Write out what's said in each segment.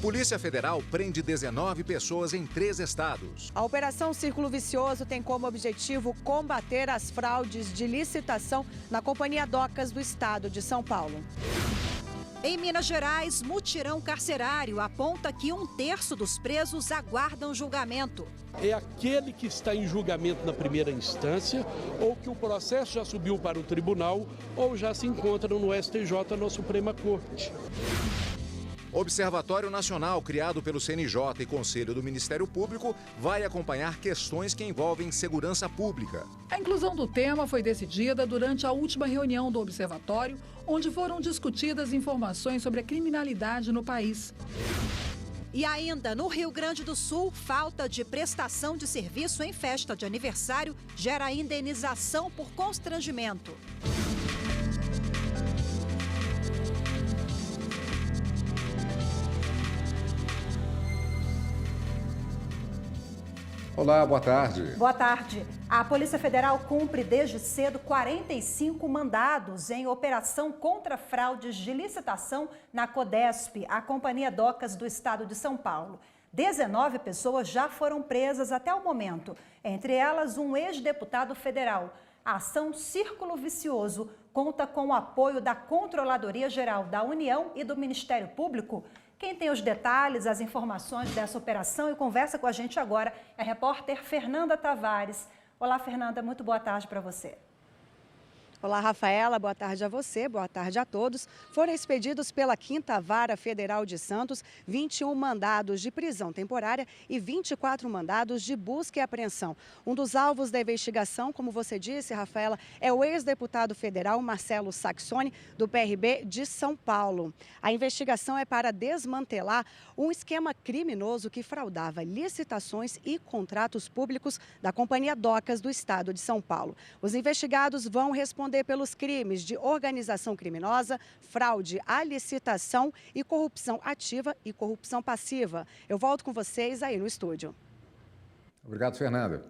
Polícia Federal prende 19 pessoas em 3 estados. A Operação Círculo Vicioso tem como objetivo combater as fraudes de licitação na Companhia Docas do Estado de São Paulo. Em Minas Gerais, mutirão carcerário aponta que 1/3 dos presos aguardam julgamento. É aquele que está em julgamento na primeira instância, ou que o processo já subiu para o tribunal, ou já se encontra no STJ, na Suprema Corte. Observatório Nacional, criado pelo CNJ e Conselho do Ministério Público, vai acompanhar questões que envolvem segurança pública. A inclusão do tema foi decidida durante a última reunião do Observatório, onde foram discutidas informações sobre a criminalidade no país. E ainda no Rio Grande do Sul, falta de prestação de serviço em festa de aniversário gera indenização por constrangimento. Olá, boa tarde. Boa tarde. A Polícia Federal cumpre desde cedo 45 mandados em operação contra fraudes de licitação na Codesp, a Companhia Docas do Estado de São Paulo. 19 pessoas já foram presas até o momento, entre elas um ex-deputado federal. A ação Círculo Vicioso conta com o apoio da Controladoria Geral da União e do Ministério Público. Quem tem os detalhes, as informações dessa operação e conversa com a gente agora é a repórter Fernanda Tavares. Olá, Fernanda, muito boa tarde para você. Olá, Rafaela, boa tarde a você, boa tarde a todos. Foram expedidos pela 5ª Vara Federal de Santos 21 mandados de prisão temporária e 24 mandados de busca e apreensão. Um dos alvos da investigação, como você disse, Rafaela, é o ex-deputado federal Marcelo Saxoni, do PRB de São Paulo. A investigação é para desmantelar um esquema criminoso que fraudava licitações e contratos públicos da Companhia Docas do Estado de São Paulo. Os investigados vão responder pelos crimes de organização criminosa, fraude à licitação e corrupção ativa e corrupção passiva. Eu volto com vocês aí no estúdio. Obrigado, Fernanda.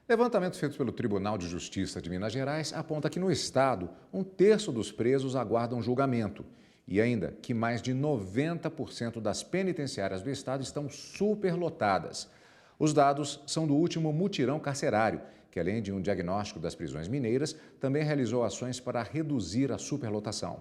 Levantamento feito pelo Tribunal de Justiça de Minas Gerais aponta que no estado, 1/3 dos presos aguardam julgamento e ainda que mais de 90% das penitenciárias do estado estão superlotadas. Os dados são do último mutirão carcerário, que além de um diagnóstico das prisões mineiras, também realizou ações para reduzir a superlotação.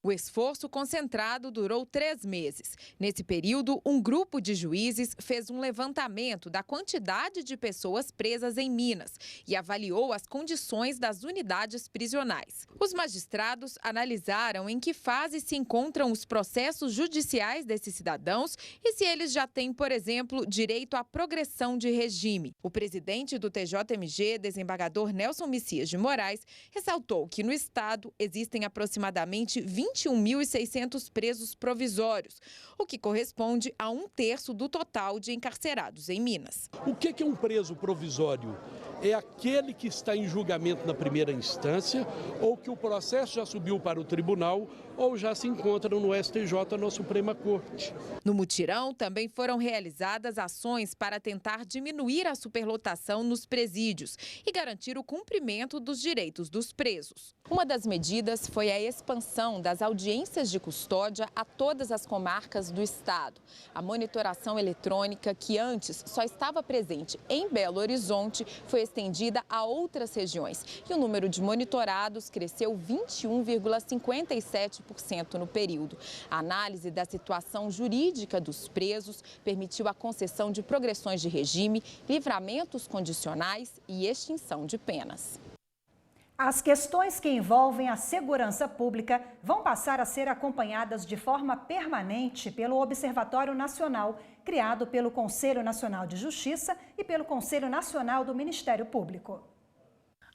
O esforço concentrado durou 3 meses. Nesse período, um grupo de juízes fez um levantamento da quantidade de pessoas presas em Minas e avaliou as condições das unidades prisionais. Os magistrados analisaram em que fase se encontram os processos judiciais desses cidadãos e se eles já têm, por exemplo, direito à progressão de regime. O presidente do TJMG, desembargador Nelson Messias de Moraes, ressaltou que no estado existem aproximadamente 21.600 presos provisórios, o que corresponde a 1/3 do total de encarcerados em Minas. O que é um preso provisório? É aquele que está em julgamento na primeira instância, ou que o processo já subiu para o tribunal, ou já se encontra no STJ, na Suprema Corte. No mutirão, também foram realizadas ações para tentar diminuir a superlotação nos presídios e garantir o cumprimento dos direitos dos presos. Uma das medidas foi a expansão das audiências de custódia a todas as comarcas do estado. A monitoração eletrônica, que antes só estava presente em Belo Horizonte, foi estendida a outras regiões e o número de monitorados cresceu 21,57% no período. A análise da situação jurídica dos presos permitiu a concessão de progressões de regime, livramentos condicionais e extinção de penas. As questões que envolvem a segurança pública vão passar a ser acompanhadas de forma permanente pelo Observatório Nacional, criado pelo Conselho Nacional de Justiça e pelo Conselho Nacional do Ministério Público.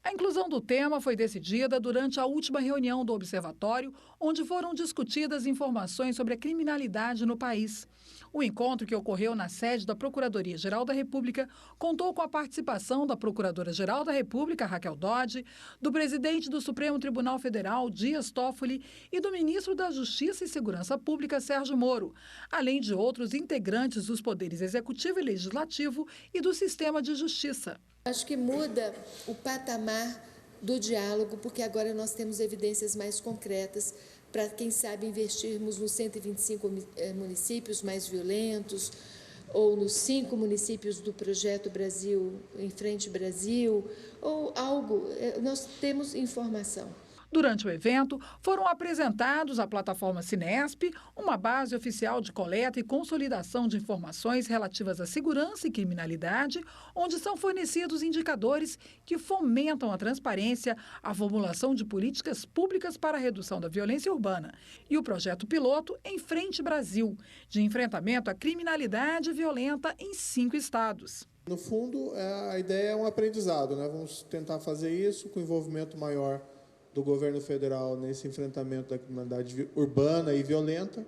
A inclusão do tema foi decidida durante a última reunião do Observatório, onde foram discutidas informações sobre a criminalidade no país. O encontro, que ocorreu na sede da Procuradoria-Geral da República, contou com a participação da Procuradora-Geral da República, Raquel Dodge, do presidente do Supremo Tribunal Federal, Dias Toffoli, e do ministro da Justiça e Segurança Pública, Sérgio Moro, além de outros integrantes dos poderes executivo e legislativo e do sistema de justiça. Acho que muda o patamar do diálogo, porque agora nós temos evidências mais concretas para, quem sabe, investirmos nos 125 municípios mais violentos, ou nos 5 municípios do projeto Brasil em Frente Brasil, ou algo. Nós temos informação. Durante o evento, foram apresentados à plataforma Cinesp, uma base oficial de coleta e consolidação de informações relativas à segurança e criminalidade, onde são fornecidos indicadores que fomentam a transparência, a formulação de políticas públicas para a redução da violência urbana, e o projeto piloto Em Frente Brasil, de enfrentamento à criminalidade violenta em 5 estados. No fundo, a ideia é um aprendizado, né? Vamos tentar fazer isso com envolvimento maior do governo federal nesse enfrentamento da criminalidade urbana e violenta,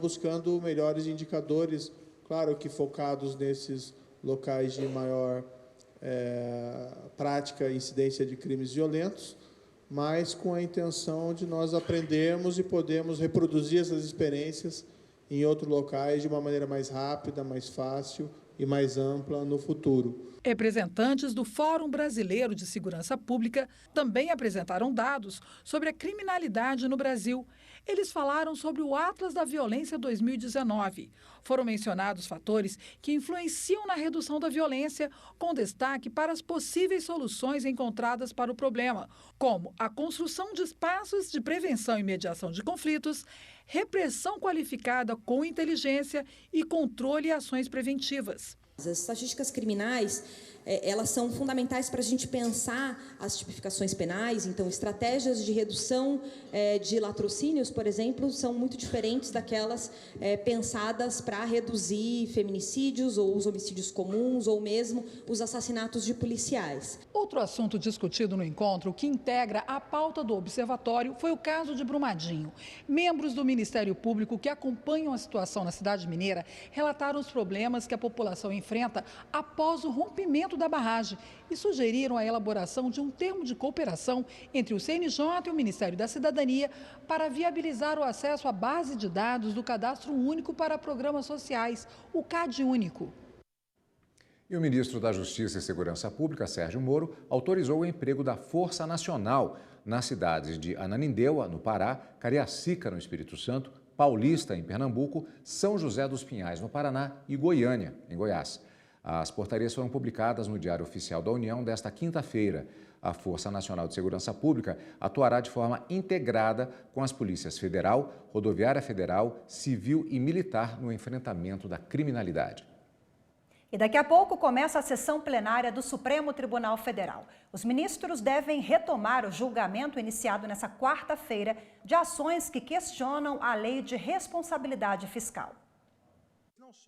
buscando melhores indicadores, claro que focados nesses locais de maior prática e incidência de crimes violentos, mas com a intenção de nós aprendermos e podermos reproduzir essas experiências em outros locais de uma maneira mais rápida, mais fácil e mais ampla no futuro. Representantes do Fórum Brasileiro de Segurança Pública também apresentaram dados sobre a criminalidade no Brasil. Eles falaram sobre o Atlas da Violência 2019. Foram mencionados fatores que influenciam na redução da violência, com destaque para as possíveis soluções encontradas para o problema, como a construção de espaços de prevenção e mediação de conflitos, repressão qualificada com inteligência e controle e ações preventivas. As estatísticas criminais, elas são fundamentais para a gente pensar as tipificações penais. Então, estratégias de redução de latrocínios, por exemplo, são muito diferentes daquelas pensadas para reduzir feminicídios ou os homicídios comuns ou mesmo os assassinatos de policiais. Outro assunto discutido no encontro que integra a pauta do observatório foi o caso de Brumadinho. Membros do Ministério Público que acompanham a situação na cidade mineira relataram os problemas que a população enfrenta após o rompimento da barragem e sugeriram a elaboração de um termo de cooperação entre o CNJ e o Ministério da Cidadania para viabilizar o acesso à base de dados do Cadastro Único para Programas Sociais, o CadÚnico. E o ministro da Justiça e Segurança Pública, Sérgio Moro, autorizou o emprego da Força Nacional nas cidades de Ananindeua, no Pará, Cariacica, no Espírito Santo, Paulista, em Pernambuco, São José dos Pinhais, no Paraná e Goiânia, em Goiás. As portarias foram publicadas no Diário Oficial da União desta quinta-feira. A Força Nacional de Segurança Pública atuará de forma integrada com as polícias federal, rodoviária federal, civil e militar no enfrentamento da criminalidade. E daqui a pouco começa a sessão plenária do Supremo Tribunal Federal. Os ministros devem retomar o julgamento iniciado nesta quarta-feira de ações que questionam a lei de responsabilidade fiscal.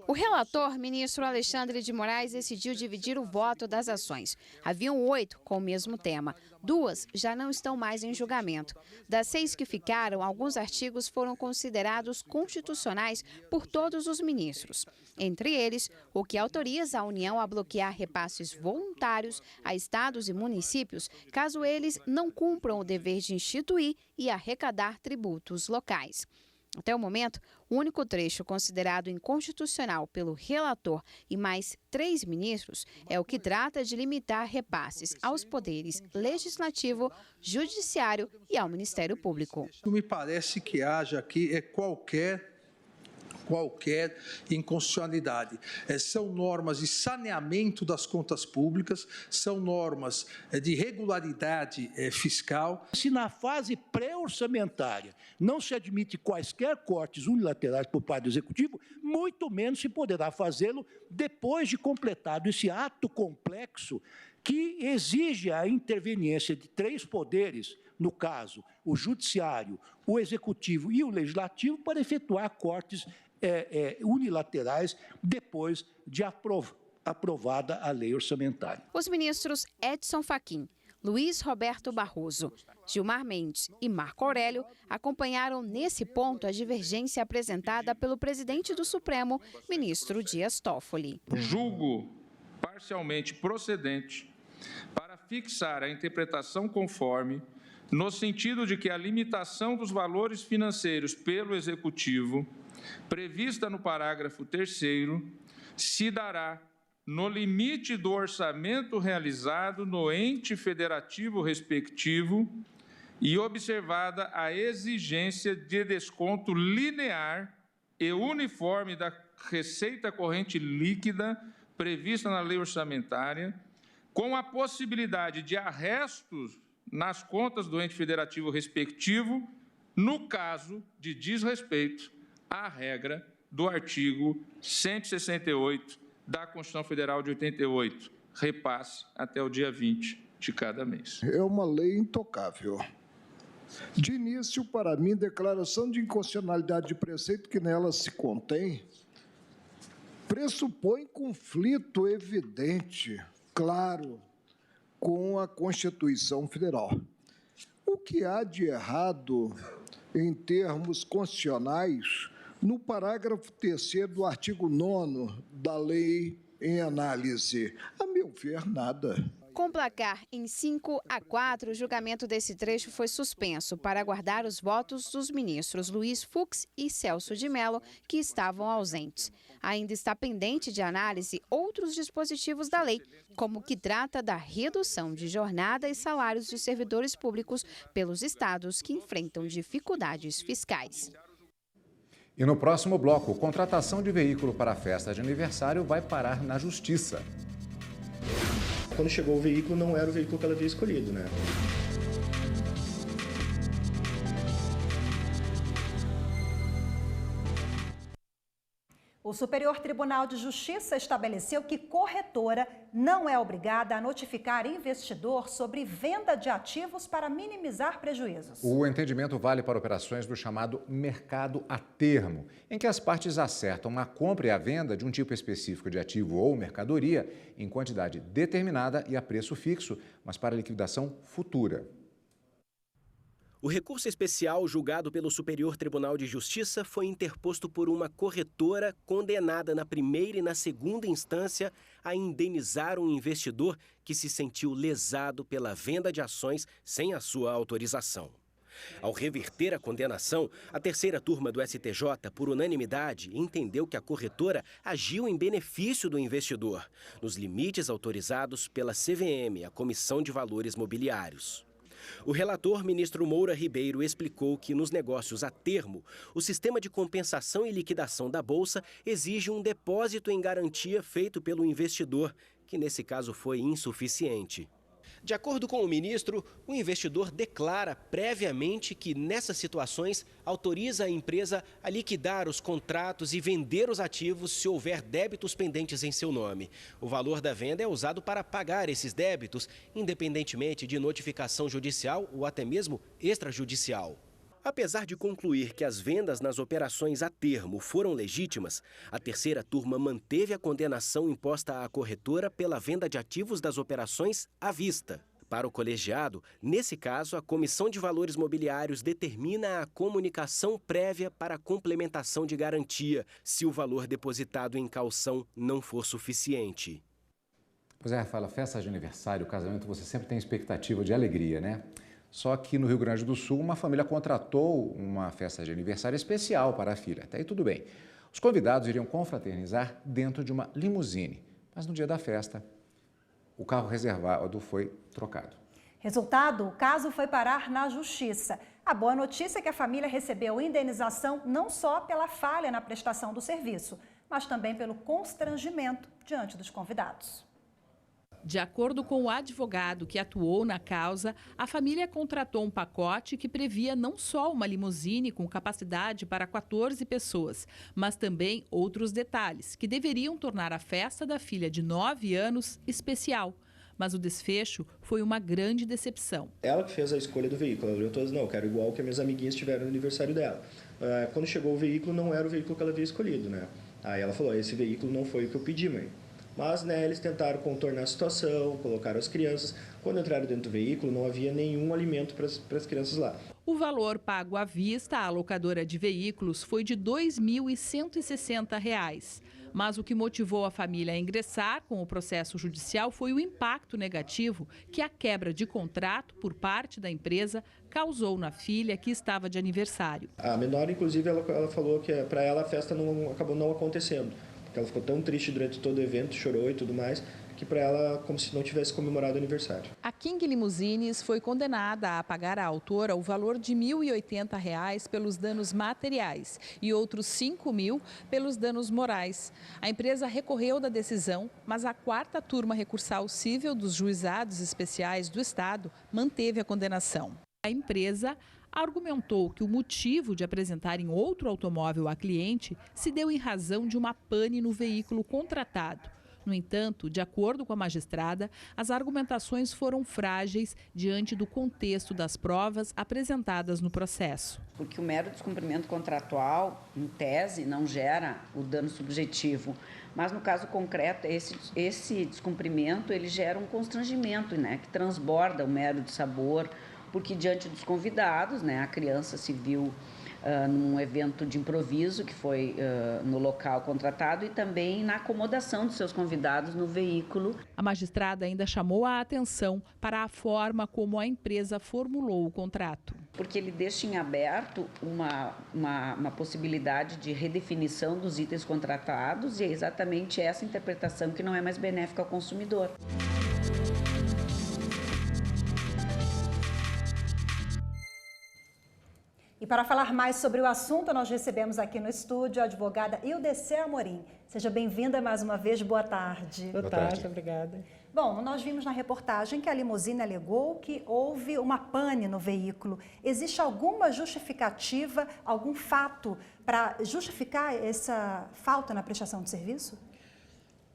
O relator, ministro Alexandre de Moraes, decidiu dividir o voto das ações. Haviam 8 com o mesmo tema. 2 já não estão mais em julgamento. Das 6 que ficaram, alguns artigos foram considerados constitucionais por todos os ministros. Entre eles, o que autoriza a União a bloquear repasses voluntários a estados e municípios, caso eles não cumpram o dever de instituir e arrecadar tributos locais. Até o momento, o único trecho considerado inconstitucional pelo relator e mais 3 ministros é o que trata de limitar repasses aos poderes legislativo, judiciário e ao Ministério Público. Me parece que haja aqui qualquer inconstitucionalidade. São normas de saneamento das contas públicas, são normas de regularidade fiscal. Se na fase pré-orçamentária não se admite quaisquer cortes unilaterais por parte do Executivo, muito menos se poderá fazê-lo depois de completado esse ato complexo que exige a interveniência de 3 poderes, no caso, o Judiciário, o Executivo e o Legislativo, para efetuar cortes unilaterais depois de aprovada a lei orçamentária. Os ministros Edson Fachin, Luiz Roberto Barroso, Gilmar Mendes e Marco Aurélio acompanharam nesse ponto a divergência apresentada pelo presidente do Supremo, ministro Dias Toffoli. Julgo parcialmente procedente para fixar a interpretação conforme, no sentido de que a limitação dos valores financeiros pelo Executivo, prevista no parágrafo 3º, se dará no limite do orçamento realizado no ente federativo respectivo e observada a exigência de desconto linear e uniforme da receita corrente líquida prevista na lei orçamentária, com a possibilidade de arrestos nas contas do ente federativo respectivo, no caso de desrespeito à regra do artigo 168 da Constituição Federal de 88, repasse até o dia 20 de cada mês. É uma lei intocável. De início, para mim, declaração de inconstitucionalidade de preceito que nela se contém pressupõe conflito evidente, claro, com a Constituição Federal. O que há de errado, em termos constitucionais, no parágrafo 3º do artigo 9º da lei em análise? A meu ver, nada. Com placar em 5-4, o julgamento desse trecho foi suspenso para aguardar os votos dos ministros Luiz Fux e Celso de Mello, que estavam ausentes. Ainda está pendente de análise outros dispositivos da lei, como o que trata da redução de jornada e salários de servidores públicos pelos estados que enfrentam dificuldades fiscais. E no próximo bloco, contratação de veículo para a festa de aniversário vai parar na Justiça. Quando chegou o veículo, não era o veículo que ela havia escolhido, né? O Superior Tribunal de Justiça estabeleceu que corretora não é obrigada a notificar investidor sobre venda de ativos para minimizar prejuízos. O entendimento vale para operações do chamado mercado a termo, em que as partes acertam a compra e a venda de um tipo específico de ativo ou mercadoria em quantidade determinada e a preço fixo, mas para liquidação futura. O recurso especial julgado pelo Superior Tribunal de Justiça foi interposto por uma corretora condenada na primeira e na segunda instância a indenizar um investidor que se sentiu lesado pela venda de ações sem a sua autorização. Ao reverter a condenação, a terceira turma do STJ, por unanimidade, entendeu que a corretora agiu em benefício do investidor, nos limites autorizados pela CVM, a Comissão de Valores Mobiliários. O relator, ministro Moura Ribeiro, explicou que nos negócios a termo, o sistema de compensação e liquidação da Bolsa exige um depósito em garantia feito pelo investidor, que nesse caso foi insuficiente. De acordo com o ministro, o investidor declara previamente que, nessas situações, autoriza a empresa a liquidar os contratos e vender os ativos se houver débitos pendentes em seu nome. O valor da venda é usado para pagar esses débitos, independentemente de notificação judicial ou até mesmo extrajudicial. Apesar de concluir que as vendas nas operações a termo foram legítimas, a terceira turma manteve a condenação imposta à corretora pela venda de ativos das operações à vista. Para o colegiado, nesse caso, a Comissão de Valores Mobiliários determina a comunicação prévia para a complementação de garantia, se o valor depositado em caução não for suficiente. Pois é, Rafaela, festa de aniversário, casamento, você sempre tem expectativa de alegria, né? Só que no Rio Grande do Sul, uma família contratou uma festa de aniversário especial para a filha. Até aí tudo bem. Os convidados iriam confraternizar dentro de uma limusine. Mas no dia da festa, o carro reservado foi trocado. Resultado, o caso foi parar na Justiça. A boa notícia é que a família recebeu indenização não só pela falha na prestação do serviço, mas também pelo constrangimento diante dos convidados. De acordo com o advogado que atuou na causa, a família contratou um pacote que previa não só uma limusine com capacidade para 14 pessoas, mas também outros detalhes que deveriam tornar a festa da filha de 9 anos especial. Mas o desfecho foi uma grande decepção. Ela que fez a escolha do veículo, ela olhou todas, não, eu quero igual que as minhas amiguinhas tiveram no aniversário dela. Quando chegou o veículo, não era o veículo que ela havia escolhido, né? Aí ela falou, esse veículo não foi o que eu pedi, mãe. Mas, né, eles tentaram contornar a situação, colocaram as crianças. Quando entraram dentro do veículo, não havia nenhum alimento para as crianças lá. O valor pago à vista à locadora de veículos foi de R$ 2.160. Mas o que motivou a família a ingressar com o processo judicial foi o impacto negativo que a quebra de contrato por parte da empresa causou na filha que estava de aniversário. A menor, inclusive, ela falou que para ela a festa acabou não acontecendo. Ela ficou tão triste durante todo o evento, chorou e tudo mais, que para ela como se não tivesse comemorado o aniversário. A King Limousines foi condenada a pagar à autora o valor de R$ 1.080 pelos danos materiais e outros R$ 5.000 pelos danos morais. A empresa recorreu da decisão, mas a 4ª turma recursal cível dos juizados especiais do Estado manteve a condenação. A empresa argumentou que o motivo de apresentarem outro automóvel à cliente se deu em razão de uma pane no veículo contratado. No entanto, de acordo com a magistrada, as argumentações foram frágeis diante do contexto das provas apresentadas no processo. Porque o mero descumprimento contratual, em tese, não gera o dano subjetivo. Mas, no caso concreto, esse descumprimento ele gera um constrangimento, né, que transborda o mero dissabor, porque diante dos convidados, né, a criança se viu num evento de improviso que foi no local contratado e também na acomodação dos seus convidados no veículo. A magistrada ainda chamou a atenção para a forma como a empresa formulou o contrato. Porque ele deixa em aberto uma possibilidade de redefinição dos itens contratados e é exatamente essa interpretação que não é mais benéfica ao consumidor. E para falar mais sobre o assunto, nós recebemos aqui no estúdio a advogada Ildecé Amorim. Seja bem-vinda mais uma vez, boa tarde. Boa tarde, obrigada. Bom, nós vimos na reportagem que a limusine alegou que houve uma pane no veículo. Existe alguma justificativa, algum fato para justificar essa falta na prestação de serviço?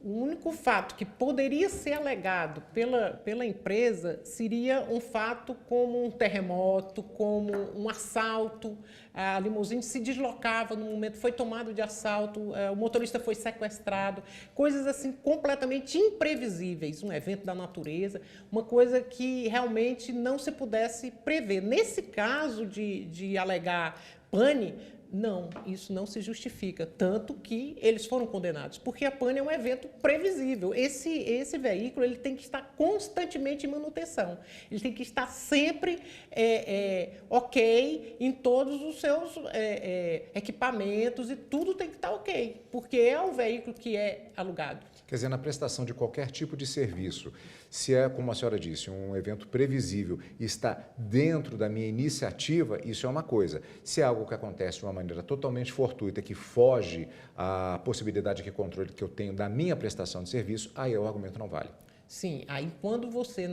O único fato que poderia ser alegado pela empresa seria um fato como um terremoto, como um assalto. A limusine se deslocava no momento, foi tomado de assalto, o motorista foi sequestrado, coisas assim completamente imprevisíveis, um evento da natureza, uma coisa que realmente não se pudesse prever. Nesse caso de alegar pane, não, isso não se justifica, tanto que eles foram condenados, porque a pane é um evento previsível. Esse veículo ele tem que estar constantemente em manutenção, ele tem que estar sempre ok em todos os seus equipamentos e tudo tem que estar ok, porque é o veículo que é alugado. Quer dizer, na prestação de qualquer tipo de serviço, se é, como a senhora disse, um evento previsível e está dentro da minha iniciativa, isso é uma coisa. Se é algo que acontece de uma maneira totalmente fortuita, que foge à possibilidade de controle que eu tenho da minha prestação de serviço, aí o argumento não vale. Sim, aí quando você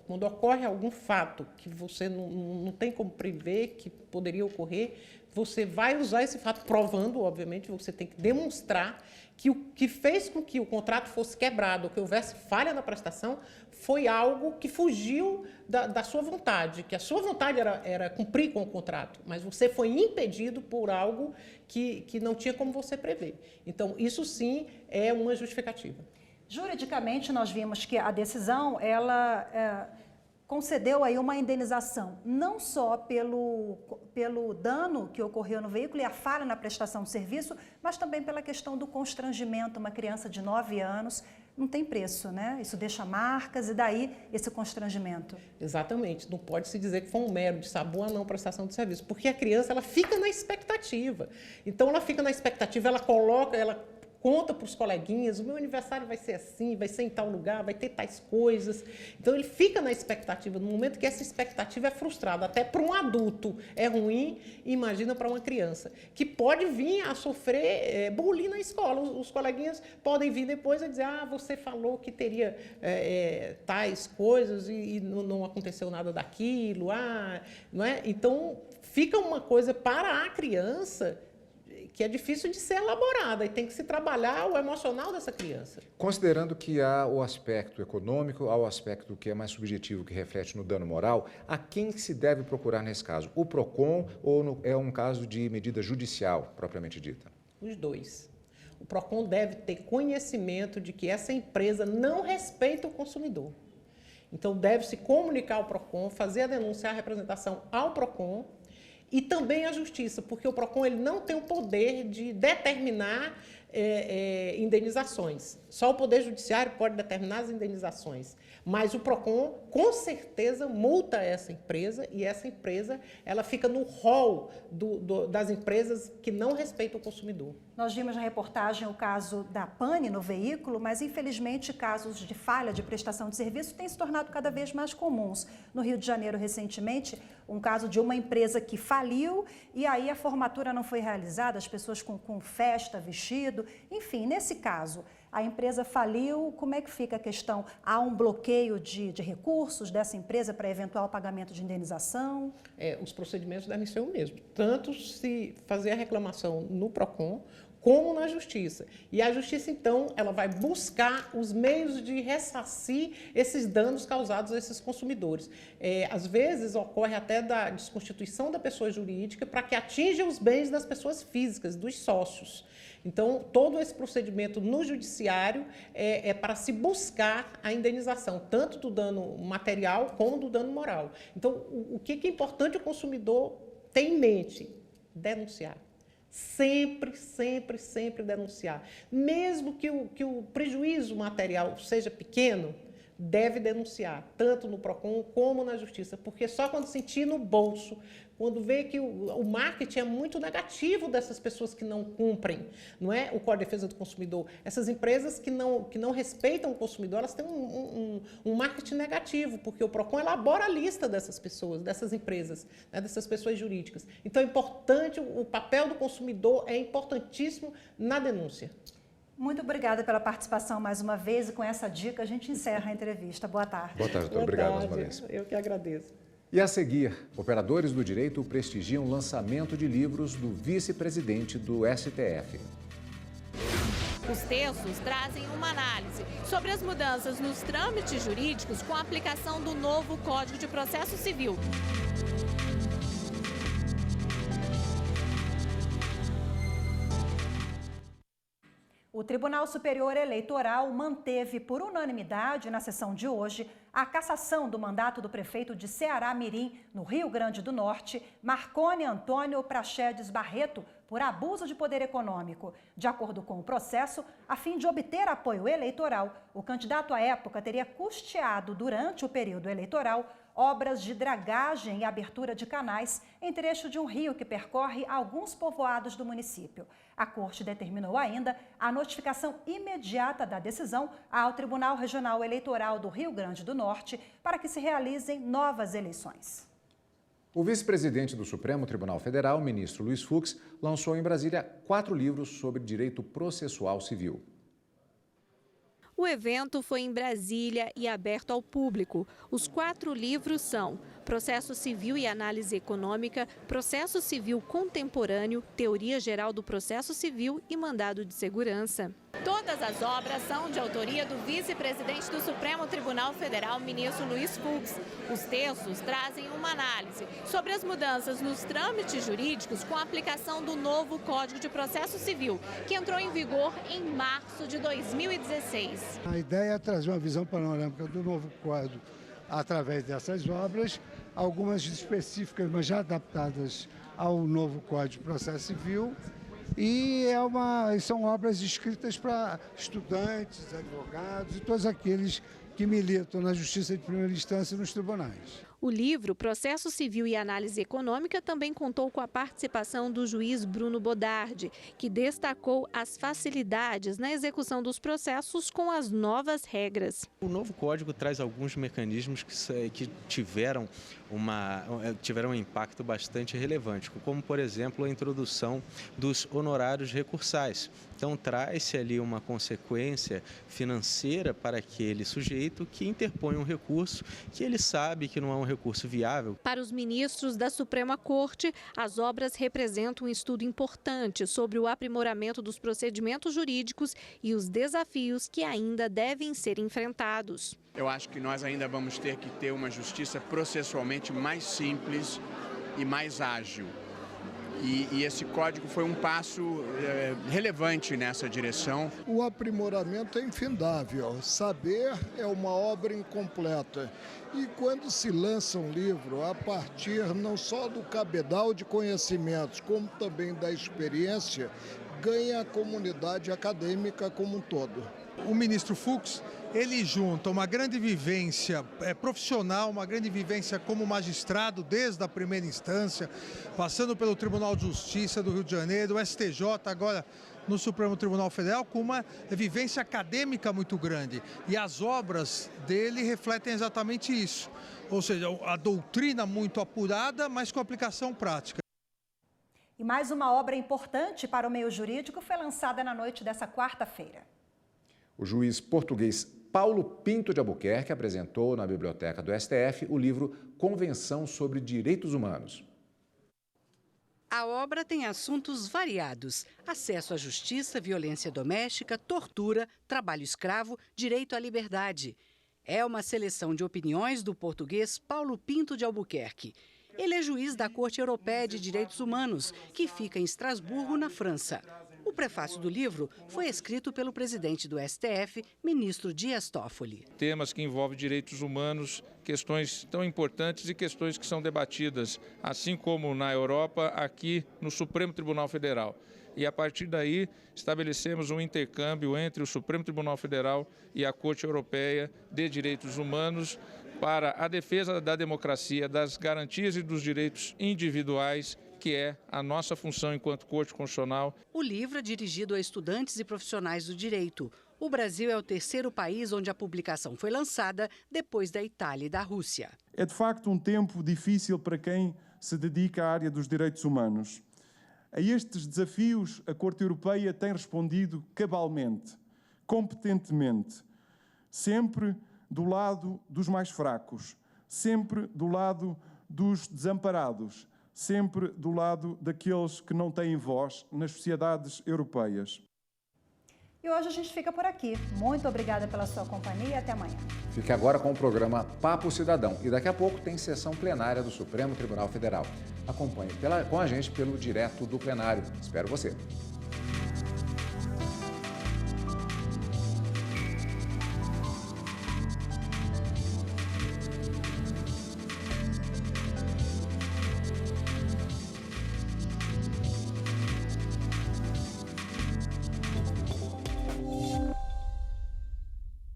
quando ocorre algum fato que você não tem como prever que poderia ocorrer, você vai usar esse fato provando, obviamente, você tem que demonstrar que o que fez com que o contrato fosse quebrado, ou que houvesse falha na prestação, foi algo que fugiu da sua vontade, que a sua vontade era cumprir com o contrato, mas você foi impedido por algo que não tinha como você prever. Então, isso sim é uma justificativa. Juridicamente, nós vimos que a decisão, ela concedeu aí uma indenização, não só pelo dano que ocorreu no veículo e a falha na prestação de serviço, mas também pela questão do constrangimento. Uma criança de 9 anos não tem preço, né? Isso deixa marcas e daí esse constrangimento. Exatamente. Não pode se dizer que foi um mero dissabor a não prestação de serviço, porque a criança ela fica na expectativa. Então, ela fica na expectativa, ela conta para os coleguinhas, o meu aniversário vai ser assim, vai ser em tal lugar, vai ter tais coisas. Então, ele fica na expectativa. No momento que essa expectativa é frustrada, até para um adulto é ruim, imagina para uma criança, que pode vir a sofrer bullying na escola. Os coleguinhas podem vir depois a dizer, você falou que teria tais coisas e não aconteceu nada daquilo. Não é? Então, fica uma coisa para a criança que é difícil de ser elaborada e tem que se trabalhar o emocional dessa criança. Considerando que há o aspecto econômico, há o aspecto que é mais subjetivo, que reflete no dano moral, a quem se deve procurar nesse caso? O PROCON ou é um caso de medida judicial, propriamente dita? Os dois. O PROCON deve ter conhecimento de que essa empresa não respeita o consumidor. Então, deve se comunicar ao PROCON, fazer a denúncia, a representação ao PROCON e também a Justiça, porque o PROCON ele não tem o poder de determinar indenizações. Só o Poder Judiciário pode determinar as indenizações. Mas o PROCON, com certeza, multa essa empresa e essa empresa ela fica no rol das empresas que não respeitam o consumidor. Nós vimos na reportagem o caso da pane no veículo, mas infelizmente casos de falha de prestação de serviço têm se tornado cada vez mais comuns. No Rio de Janeiro, recentemente, um caso de uma empresa que faliu e aí a formatura não foi realizada, as pessoas com festa, vestido, enfim, nesse caso, a empresa faliu, como é que fica a questão? Há um bloqueio de recursos dessa empresa para eventual pagamento de indenização? Os procedimentos devem ser o mesmo, tanto se fazer a reclamação no PROCON, como na Justiça. E a Justiça, então, ela vai buscar os meios de ressarcir esses danos causados a esses consumidores. Às vezes, ocorre até da desconstituição da pessoa jurídica para que atinja os bens das pessoas físicas, dos sócios. Então, todo esse procedimento no judiciário é para se buscar a indenização, tanto do dano material como do dano moral. Então, o que é importante o consumidor ter em mente? Denunciar. Sempre, sempre, sempre denunciar. Mesmo que o prejuízo material seja pequeno, deve denunciar, tanto no PROCON como na Justiça, porque só quando sentir no bolso, quando vê que o marketing é muito negativo dessas pessoas que não cumprem, não é? O Código de Defesa do Consumidor. Essas empresas que não respeitam o consumidor, elas têm um marketing negativo, porque o PROCON elabora a lista dessas pessoas, dessas empresas, né, dessas pessoas jurídicas. Então é importante, o papel do consumidor é importantíssimo na denúncia. Muito obrigada pela participação mais uma vez e com essa dica a gente encerra a entrevista. Boa tarde. Boa tarde, doutor. Obrigado mais uma vez. Eu que agradeço. E a seguir, operadores do direito prestigiam o lançamento de livros do vice-presidente do STF. Os textos trazem uma análise sobre as mudanças nos trâmites jurídicos com a aplicação do novo Código de Processo Civil. O Tribunal Superior Eleitoral manteve por unanimidade na sessão de hoje a cassação do mandato do prefeito de Ceará Mirim, no Rio Grande do Norte, Marconi Antônio Praxedes Barreto, por abuso de poder econômico. De acordo com o processo, a fim de obter apoio eleitoral, o candidato à época teria custeado durante o período eleitoral obras de dragagem e abertura de canais em trecho de um rio que percorre alguns povoados do município. A Corte determinou ainda a notificação imediata da decisão ao Tribunal Regional Eleitoral do Rio Grande do Norte para que se realizem novas eleições. O vice-presidente do Supremo Tribunal Federal, ministro Luiz Fux, lançou em Brasília 4 livros sobre direito processual civil. O evento foi em Brasília e aberto ao público. Os 4 livros são Processo Civil e Análise Econômica, Processo Civil Contemporâneo, Teoria Geral do Processo Civil e Mandado de Segurança. Todas as obras são de autoria do vice-presidente do Supremo Tribunal Federal, ministro Luiz Fux. Os textos trazem uma análise sobre as mudanças nos trâmites jurídicos com a aplicação do novo Código de Processo Civil, que entrou em vigor em março de 2016. A ideia é trazer uma visão panorâmica do novo Código através dessas obras, algumas específicas, mas já adaptadas ao novo Código de Processo Civil. E são obras escritas para estudantes, advogados e todos aqueles que militam na justiça de primeira instância e nos tribunais. O livro Processo Civil e Análise Econômica também contou com a participação do juiz Bruno Bodardi, que destacou as facilidades na execução dos processos com as novas regras. O novo código traz alguns mecanismos que tiveram um impacto bastante relevante, como, por exemplo, a introdução dos honorários recursais. Então, traz-se ali uma consequência financeira para aquele sujeito que interpõe um recurso que ele sabe que não é um recurso viável. Para os ministros da Suprema Corte, as obras representam um estudo importante sobre o aprimoramento dos procedimentos jurídicos e os desafios que ainda devem ser enfrentados. Eu acho que nós ainda vamos ter que ter uma justiça processualmente mais simples e mais ágil. E esse código foi um passo relevante nessa direção. O aprimoramento é infindável. Saber é uma obra incompleta. E quando se lança um livro, a partir não só do cabedal de conhecimentos, como também da experiência, ganha a comunidade acadêmica como um todo. O ministro Fux, ele junta uma grande vivência profissional, uma grande vivência como magistrado desde a primeira instância, passando pelo Tribunal de Justiça do Rio de Janeiro, o STJ, agora no Supremo Tribunal Federal, com uma vivência acadêmica muito grande. E as obras dele refletem exatamente isso. Ou seja, a doutrina muito apurada, mas com aplicação prática. E mais uma obra importante para o meio jurídico foi lançada na noite dessa quarta-feira. O juiz português Paulo Pinto de Albuquerque apresentou na biblioteca do STF o livro Convenção sobre Direitos Humanos. A obra tem assuntos variados: acesso à justiça, violência doméstica, tortura, trabalho escravo, direito à liberdade. É uma seleção de opiniões do português Paulo Pinto de Albuquerque. Ele é juiz da Corte Europeia de Direitos Humanos, que fica em Estrasburgo, na França. O prefácio do livro foi escrito pelo presidente do STF, ministro Dias Toffoli. Temas que envolvem direitos humanos, questões tão importantes e questões que são debatidas, assim como na Europa, aqui no Supremo Tribunal Federal. E a partir daí estabelecemos um intercâmbio entre o Supremo Tribunal Federal e a Corte Europeia de Direitos Humanos para a defesa da democracia, das garantias e dos direitos individuais, que é a nossa função enquanto Corte Constitucional. O livro é dirigido a estudantes e profissionais do direito. O Brasil é o terceiro país onde a publicação foi lançada, depois da Itália e da Rússia. É de facto um tempo difícil para quem se dedica à área dos direitos humanos. A estes desafios, a Corte Europeia tem respondido cabalmente, competentemente, sempre do lado dos mais fracos, sempre do lado dos desamparados, sempre do lado daqueles que não têm voz nas sociedades europeias. E hoje a gente fica por aqui. Muito obrigada pela sua companhia e até amanhã. Fique agora com o programa Papo Cidadão. E daqui a pouco tem sessão plenária do Supremo Tribunal Federal. Acompanhe com a gente pelo direto do plenário. Espero você.